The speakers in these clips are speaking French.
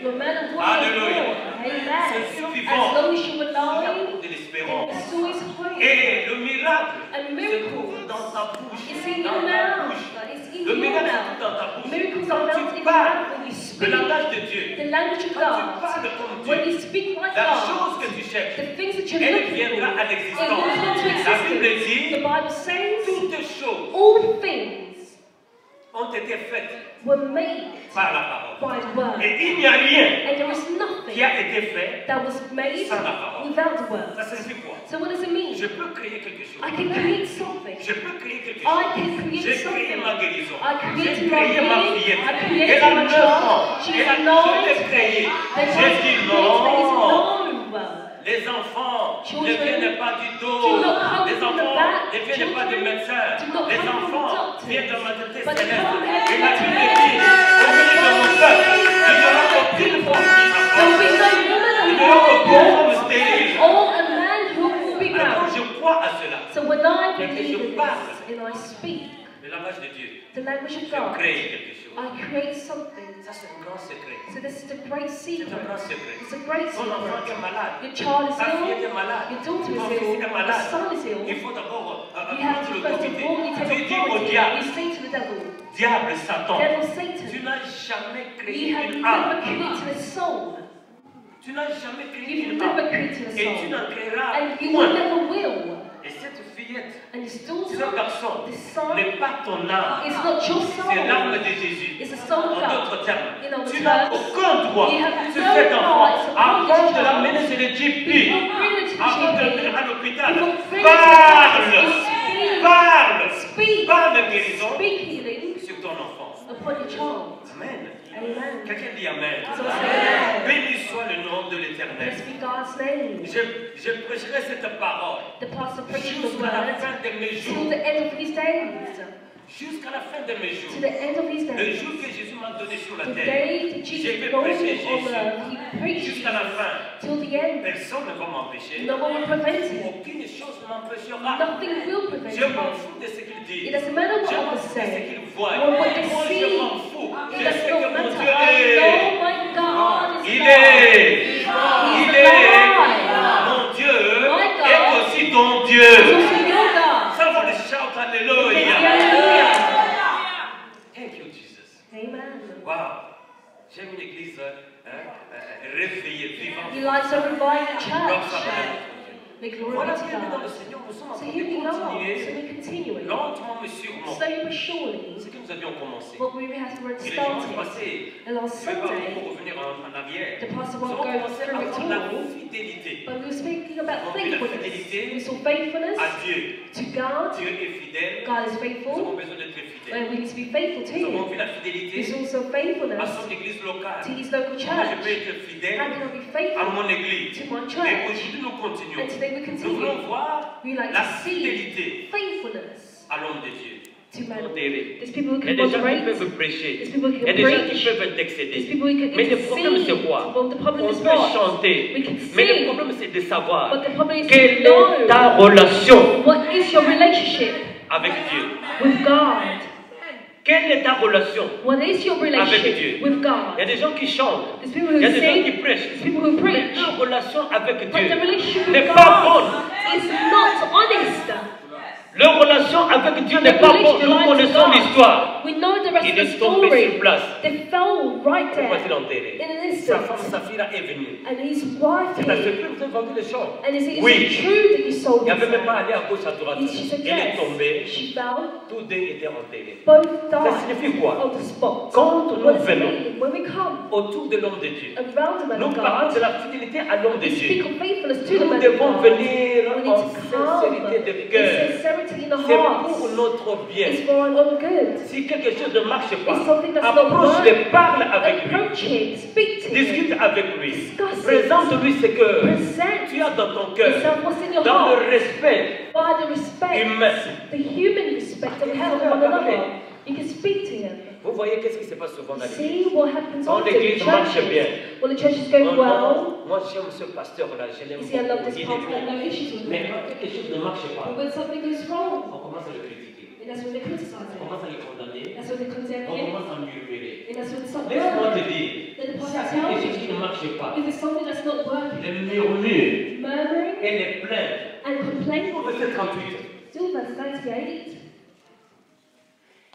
No matter what Alléluia. Amen. C'est suffisant. As long as you Il y a alive, beaucoup de l'espérance. there's always hope. Et le miracle And se miracles, trouve dans ta bouche. it's in Dans your ta mouth. bouche. It's in Le your miracle se mouth. trouve dans ta bouche. Miracles Quand are found tu in your parles mouth when you le speak. langage de Dieu, The language of quand tu God. parles comme When Dieu, you speak like la God, chose que tu cherches, the things that you're elle looking viendra for, à it will l'existence. come to La Bible existence. dit, The Bible says toutes choses all things ont été faites were made par la parole. by the word. Et il n'y a rien And there is qui nothing a été fait that was made sans la parole. without the word. Ça signifie quoi? So what does it mean? Je peux créer quelque chose. I can create something. Je peux créer quelque I chose. can create J'ai créé something. ma guérison. I created J'ai my créé ma healing. fillette. I created Elle a my 9 child. ans. She's Elle a known. je l'ai créée. They J'ai want to dit create, but it's non. no. Les enfants ne Children viennent pas du do dos. not come Les from the enfants back. ne viennent pas de Children médecins. do not Les come from enfants doctors. viennent de ma tête But céleste. come from Et heaven. la Bible dit, au milieu de mon peuple, il n'y aura aucune femme qui There will be no woman il who n'y aura will aucune be femme stérile. or a man who will be Alors barren. je crois à cela. So when I Et que believe je in parle this and I speak le langage de Dieu. the language of Je God, crée quelque chose. I create something. Ça c'est un grand secret. So this is the great C'est un grand secret. secret. It's a great Ton enfant secret. est malade. Your child is Ta fille ill. est malade. Your daughter Ton is fils ill. est Your malade. son is Il ill. faut d'abord You have to prendre first of l'autorité. all, you Tu take dis au authority. diable, You say to the devil, diable, Satan, devil, tu Satan, n'as jamais créé you have une never âme. created a soul. Tu n'as jamais créé You've une never âme. created a Et tu soul. n'en créeras And you point. never will. Et cette fillette, And this ce daughter, garçon, this son, n'est pas ton âme. is not your C'est l'âme soul. de Jésus. It's the soul En of God. d'autres termes, In other tu n'as terms, aucun droit you have sur no cet enfant rights upon avant this de child. l'amener chez l'Égypte. Before bringing it to the Avant de GP, l'amener à l'hôpital. before bringing it to the Parle! hospital, Parle! speak, Parle de guérison speak healing sur ton enfant. upon your child. Amen. Amen. Quelqu'un dit Amen. So say amen. Béni soit le nom de l'Éternel. Blessed be God's name. Je prêcherai cette parole The pastor preaching the jusqu'à la word fin de mes till jours. the end of his days. Jusqu'à la fin de mes To jours. the end of his Le days. jour que Jésus m'a donné sur la The terre, day that je Jesus vais rose prêcher on Jésus earth, he preached jusqu'à la fin. till the end. Personne ne va m'empêcher. No one will prevent it. Aucune chose ne m'empêchera. Nothing will prevent Je m'en it. fous de ce qu'il dit. It doesn't matter Je what m'en others fous de ce say qu'il voit. or what they Moi, je see. m'en fous. It Je does sais que not mon matter. Dieu I est. know my God is Il God. est. He's Il est. alive. Mon Dieu My God est aussi ton He's Dieu. also your God. Somebody shout hallelujah. Hallelujah. Thank you, Jesus. Amen. Wow. J'aime une église réveillée, vivante. He likes a revived Comme ça, church. May glory voilà, be to bien dans le God. Seigneur, nous sommes en So train here de we are. So continuer we're continuing. lentement mais sûrement Slowly but surely, ce que nous avions commencé. what we have Et le dimanche started. passé, And last je ne vais pas Sunday, beaucoup revenir en arrière. the pastor Nous won't avons go commencé à through it voir la all. fidélité But we were speaking about Nous avons vu la faithfulness. fidélité We saw faithfulness à Dieu. to God. Dieu est fidèle. God is Nous avons faithful. besoin d'être fidèles. And we need to be faithful to Nous avons Him. vu la fidélité There's also à faithfulness son église locale. to His local Comment je peux church. être fidèle How can I be à faithful mon église? to my Et church? aujourd'hui, nous continuons. And today we Nous continue. voulons voir We like la to see fidélité faithfulness à l'homme de Dieu. to man. Modéré. There's people who Il y a can des gens qui moderate. peuvent prêcher. There's people who Il y a can des gens qui preach. peuvent There's intercéder. people who can Mais le problème, c'est intercede. quoi? Well, the problem On is peut what? chanter. We can Mais le sing. problème, c'est de savoir But the problem is quelle to know est ta relation what is your relationship avec Dieu. with God. Quelle est ta relation? What is your Dieu. relationship with Il y God? a des gens qui chantent. There's people Il y who a des gens qui sing. prêchent. There's people who Mais preach. leur relation avec But the Dieu relationship n'est with pas bonne. God is not honest. Leur relation avec Dieu n'est pas bonne. Nous connaissons l'histoire. We know the rest Il of the est tombé sur story. place. They fell right Pourquoi there est-il enterré? in an Sa instant. femme, sa fille là est venue. And his wife C'est à ce came. que vous avez vendu les champs. And is it Oui. true that you sold Il n'y avait même pas this? allé à gauche, à droite. She said Elle est yes. tombée. She fell. Tous deux étaient enterrés. Both Ça died signifie quoi? on the spot. Quand nous What does it venons mean? When we come autour de l'homme de Dieu, around the man nous of parlons de God, la fidélité à l'homme de we speak Dieu. of faithfulness to the Nous man of devons God. venir We need en to come sincérité de in cœur. sincerity in the C'est heart. pour notre bien. It's for our own good. Si quelque chose ne marche pas, It's something that's not approche-le, parle avec lui, Approach him, speak to him, discute avec lui, Discuss it. présente-lui ce que present tu as dans ton cœur, yourself what's in your dans heart le respect by the respect, humain. the human respect that we have for one another. You can speak to him. Vous voyez qu'est-ce qui se passe souvent dans l'église. See what happens Quand often in l'église marche churches. bien. When the church is going Oh well, non, moi j'aime ce pasteur-là, je l'aime you see, I love beaucoup. this Il est pastor, I have bien. no issues with Mais him. quand quelque chose ne marche But pas, when something goes wrong, on commence à le critiquer. and that's when they criticize On him. commence à le condamner. That's when they condemn On him. commence à murmurer. And that's when they start Laisse-moi te murmuring. dire, Then the si pastor quelque tells chose murmure murmuring et les plaintes. and complaining. Au verset 38. Still verse 38.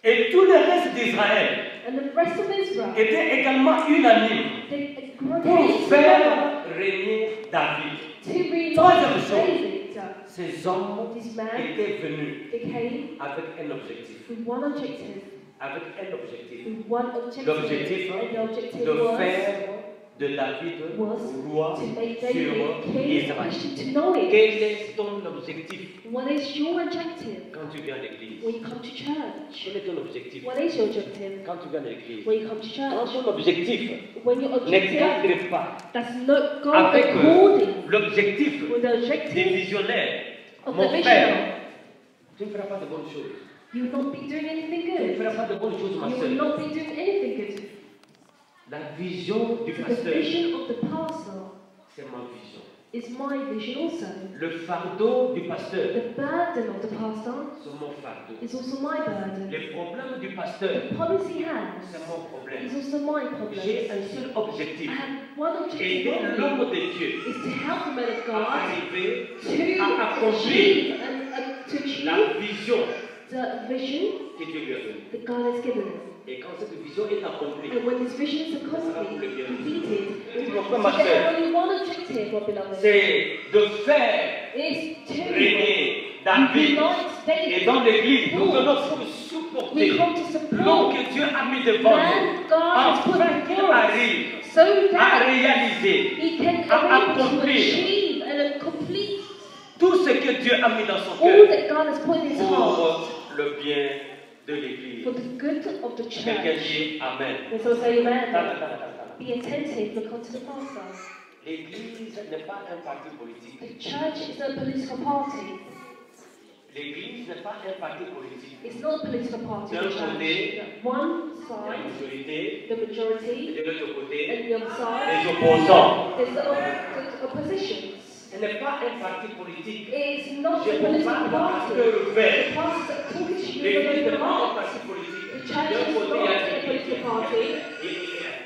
Et tout le reste d'Israël And the rest of Israel, était également unanime they pour agreed together faire régner David. to reunite Troisième chose. David. Ces hommes This man, étaient venus they came avec un objectif. with one objective. Avec un objectif. With one objective. L'objectif And the objective de was faire de David was roi to make sur David king. I Israël. want you to know it. Quel est ton objectif What is your objective quand tu viens à l'église? when you come to church? Quel est ton objectif What is your objective quand tu viens à l'église? when you come to Quand church? ton objectif When your ne objective cadre pas does not go avec according l'objectif with the des objective visionnaires, of mon the frère, vision, tu ne feras pas de bonnes choses. you will not be doing anything Tu ne good. feras pas de bonnes choses, ma You will soeur. not be doing anything good. La vision du The pasteur, vision of the pastor c'est ma vision. is my vision also. Le fardeau du pasteur, The burden of the pastor c'est mon fardeau. is also my burden. Les problèmes du pasteur, The problems he has c'est mon problème. is also my problem. J'ai un seul objectif. I have one objective Aider only, l'homme de Dieu is to help the man of à God arriver to à accomplir achieve and to achieve la vision the vision que Dieu lui a donnée. that God has given him. Et quand cette vision est accomplie, And when this vision is completed, mon frère, ma there's soeur, only one objective, my beloved, c'est de faire is to régner David. unite Et David. dans l'église, nous venons pour supporter We come to l'homme support que Dieu a mis devant nous, man God has put afin qu'il before us, arrive so à that réaliser he can à able to accomplir achieve and complete tout ce que Dieu a mis dans son all cœur that God has put in his heart pour le bien de l'église. for the good of the Quelqu'un church. dit Amen. And so say amen. Tala, tala, tala, tala. Be attentive, look unto the pastor. L'église n'est pas un parti politique. The church is not a political party. L'église n'est pas un parti politique. It's not a political party. D'un The church. côté, One La side, majorité, the et majority, de l'autre côté, and the other side, les opposants. there's the oppositions. Ce n'est pas un parti politique. It's not Je a ne political parle pas à party. cœur The ouvert. pastor that talking to you L'église n'est about pas un the parti politique. church D'un is côté, not il y a a political party.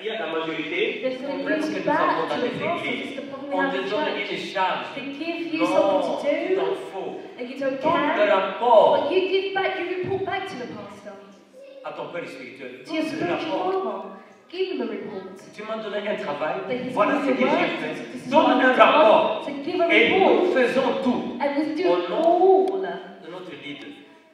il y a la majorité. There's Le going to problème que be nous back avons dans to the les pastor. églises, It's the problem we on have te in donne church. une charge. They give you Non, something to il do, t'en faut. and you don't Donne le care. rapport But you give back, you report back to the pastor, à ton père spirituel. to your Donne le rapport. spiritual father. Give him a report. Tu m'as donné un travail. That he's Voilà ce que given you j'ai work. fait. This is Donne what un I've done. rapport. So give a Et nous report. faisons tout And we do Au nom all de notre leader.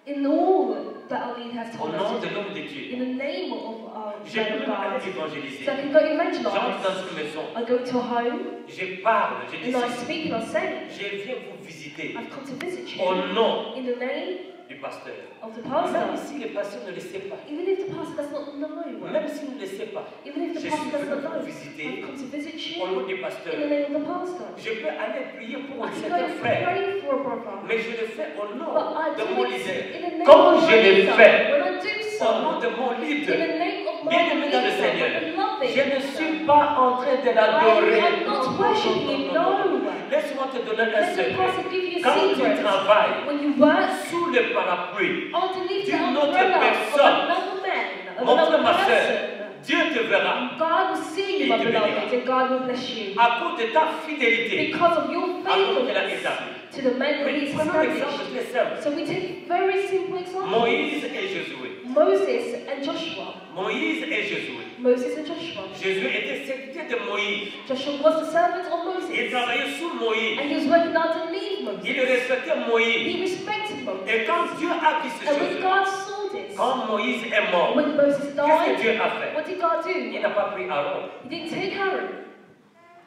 in all that our leader has Au told nom us de to l'homme de do. Dieu. In the name of our Je man peux of même aller God. évangéliser. So I can go J'entre dans evangelize. une maison. I go to a home Je parle. Je dis and I ceci. speak and I say, Je viens vous visiter. I've come to visit Au you nom in the name du pasteur. of the Même pastor. si le pasteur ne le sait pas. Even if the pastor does not know, Même s'il ne le sait pas. even if the Je pastor suis does venu not know, vous visiter I've come to visit au nom you du in pasteur. the name of the pastor. Je peux aller prier pour I un can go certain and frère. pray for a brother. Mais je le fais au nom But I de do mon it leader. in the name Comme of je my l'ai leader. fait When I do au nom so, de mon in leader. the name of my Bien-aimé dans le leader, Seigneur, my beloved je ne leader. suis pas en train de l'adorer. I'm not worshiping him, no. Laisse-moi te donner un Let the secret. pastor give you a Quand tu secret. travailles When you work sous le parapluie, underneath the d'une autre umbrella of personne, another man, of mon frère, another ma soeur, person, Dieu te verra God will see you, my beloved, and God will bless you. à cause de ta fidélité Because of your à l'homme qu'il a faithfulness établi. to the man that Mais he's prenons l'exemple established. très simple. So we take a very simple example. Moïse et Josué. Moses and Joshua. Moïse et Josué. Moses and Joshua. Josué était serviteur de Moïse. Joshua was the servant of Il Moses. travaillait sous Moïse. And he was working underneath Moses. Il respectait Moïse. He respected Moses. Et quand Dieu a vu ces And when choses, God saw this, quand Moïse est mort, when Moses qu'est-ce que died, Dieu a fait? what did God Il do? n'a pas pris Aaron. He didn't take Aaron.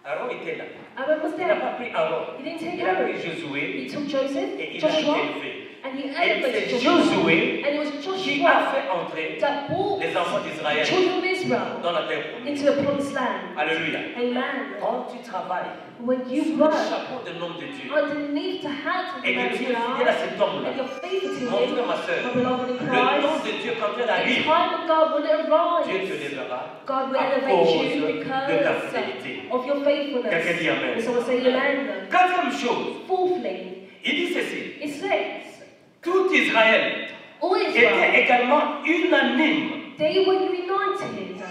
Aaron était là. Aaron was Il n'a there. pas pris Aaron. He didn't take Il a pris Aaron. Josué He took Joseph, et il l'a Joshua, élevé. and he Et elevated c'est Joshua. Josué And it was qui a Joshua fait entrer that brought les enfants the d'Israël children of Israel dans la terre promise. into the promised land. Alléluia. Amen. Quand tu travailles When sous you le work chapeau de nom de Dieu underneath the hands of the et man que of tu es fidèle à God, cet homme-là, and you're faithful to mon him, frère, ma soeur, my beloved in le nom Christ, de Dieu, quand elle the arrive, time of God will Dieu te arise. lèvera God will à elevate cause you de ta because fidélité. of your faithfulness. Quelqu'un dit Amen. And so I say amen. Quatrième chose, Fourthly, il dit ceci. it says, Tout Israël all était Israel, également unanime. they were united.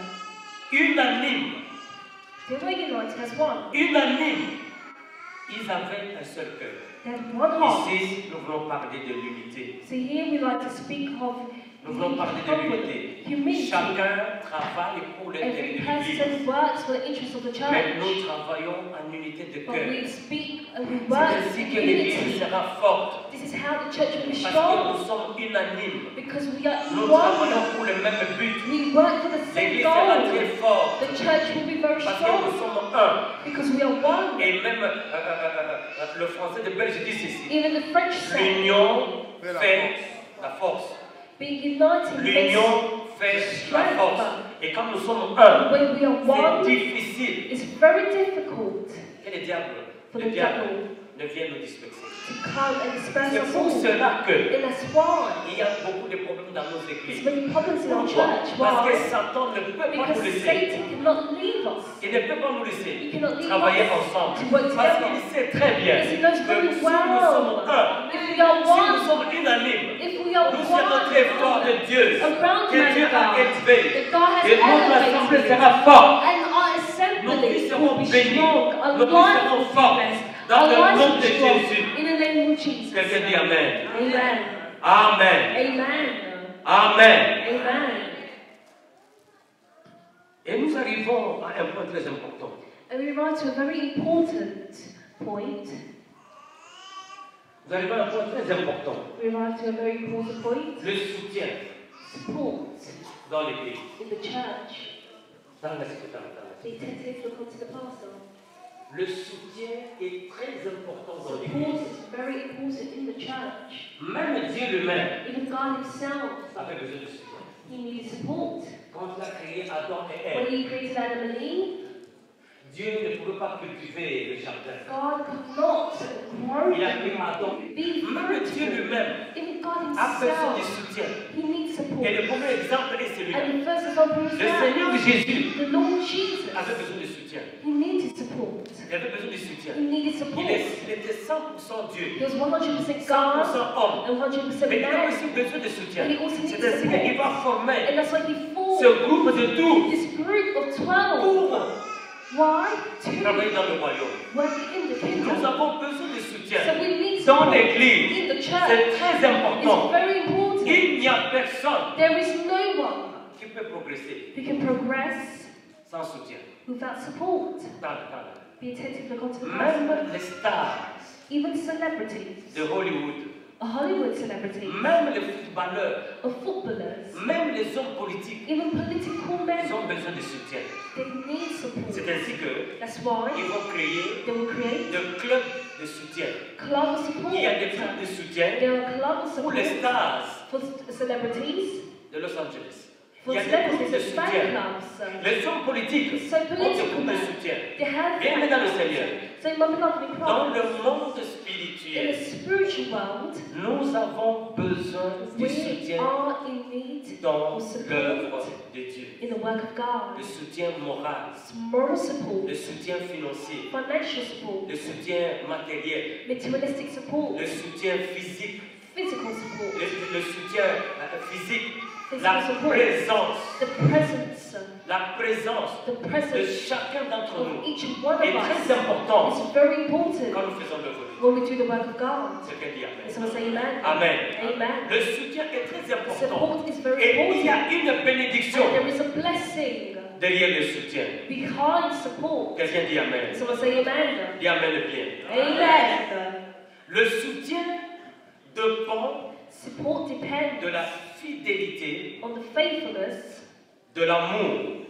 Unanime. They were united as one. Unanime Ils avaient un seul cœur. They had one heart. Ici, nous voulons parler de l'unité. So here we like to speak of Nous voulons parler de l'unité. humility. Chacun travaille pour l'intérêt Every de person l'Église. works for the interest of the Mais church. nous travaillons en unité de But cœur. we speak and we C'est work ainsi in que l'Église unity. sera forte. This is how the church will be Parce que nous strong. sommes unanimes. Because we are Nous one. travaillons pour le même but. We work for the same L'Église sera goal. très forte. The church will be very Parce que nous strong. sommes un. Because we are one. Et même le français de Belge dit ceci. Even the French say, L'union fait la force. being united makes L'union fait la force. Et comme nous sommes un, when we are one, c'est difficile it's very difficult que le diable ne vienne nous disperser. to come and disperse C'est us pour all. cela que And that's why il y a beaucoup de problèmes dans nos there's églises. many problems in our Pourquoi? church. Parce que Why? Satan ne peut pas nous Because laisser. Satan cannot leave us. Il ne peut pas nous He laisser cannot leave travailler us ensemble. to work Parce together. qu'il sait très bien Because he knows que very si nous sommes well. un, If we are si nous one, sommes unanimes, if we are nous serons très forts de one, Dieu. around Que Dieu a God, élevé. that God has Et notre assemblée elevated, sera forte. and our Nos assembly vies will seront be bénies. strong. Our Nos vies lives seront will be fortes. blessed. Dans Our le lives nom will de be strong. Jésus. In the name of Jesus. Quelqu'un dit Amen. Amen. Amen. Amen. Amen. Amen. Et nous arrivons à un point très important. And we arrive to a very important point. Nous arrivons à un point très important. We arrive to a very important point. Le soutien Support dans l'Église. in the church. Dans la sécurité. They tend to look onto the pastor. Le soutien est très important dans Support l'Église. is very important in the church. Même Dieu lui-même Even God himself, avait besoin de soutien. he needs support. Quand il a créé Adam et When Ève, he created Adam and Eve, Dieu ne pouvait pas cultiver le jardin. God could not grow Il a créé Adam. be Même Dieu fruitful. lui-même Even God a besoin de himself, soutien. he needs support. Et le premier exemple est celui-là. And the first example is Le Seigneur that Jésus the Lord Jesus, avait besoin de soutien. he needed support. Il avait besoin de soutien. He needed support. Il était 100% Dieu, He was 100% 100% God homme. and 100% Mais il a man. aussi besoin de soutien. And he also needs C'est ainsi support. qu'il va former And that's why he formed ce groupe de 12 this group of 12. pour Why? To travailler dans le royaume. work in the Nous kingdom. avons besoin de soutien So we need dans support l'église. in the church. C'est très It's important. very important. Il n'y a personne There is no one qui peut progresser who can progress sans soutien. without support. Dans- Be attentive, look onto the Même person. les stars Even celebrities, de Hollywood, a Hollywood celebrity, même les footballeurs, or footballers, même les hommes politiques, even political ils men, ont besoin de soutien. they need support. C'est ainsi que That's why ils vont créer they will create des clubs de soutien. club of support. Il y a des clubs de soutien There are club of pour support les stars for celebrities, de Los Angeles. for Il y a des groupes celebrities de and fan soutien. clubs. Les hommes politiques So ont des political groupes de men, soutien. they have Bien dans le Seigneur. So my beloved in Dans Christ, le monde in the spirituel, spiritual world, nous avons besoin du we soutien are in need dans of support l'œuvre de Dieu. in the work of God. Le soutien moral, Moral support, le soutien financier, financial support, le soutien matériel, materialistic support, le soutien physique, physical support, le soutien physique, physical la support, présence, the presence de presence chacun d'entre of nous each one est of très us important is very important quand nous faisons l'œuvre de Dieu. when we do the work of God. C'est ce dit Amen. And someone say amen. Amen. Amen. Le soutien est très important. Support is very Et il y important. a une bénédiction And there is a blessing derrière le soutien. behind support. Quelqu'un dit Amen. Someone say amen. Dis Amen bien. Amen. Le soutien dépend Support depends de la fidélité, on the faithfulness de l'amour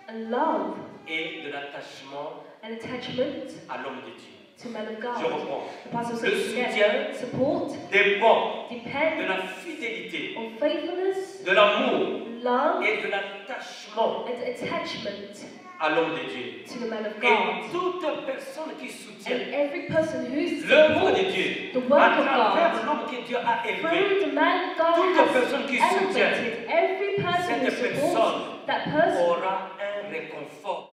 and love et de l'attachement and attachment à l'homme de Dieu. to man of Je God. reprends. The pastor Le says again, soutien support dépend de depends la fidélité, on faithfulness, de l'amour love, et de l'attachement and attachment à l'homme de Dieu. to the man of Et God. toute personne qui soutient And every person who l'œuvre de supports Dieu, the work à of travers God, l'homme que Dieu a élevé, through the man God toute personne qui has soutient elevated, every person who cette supports personne that person aura un réconfort.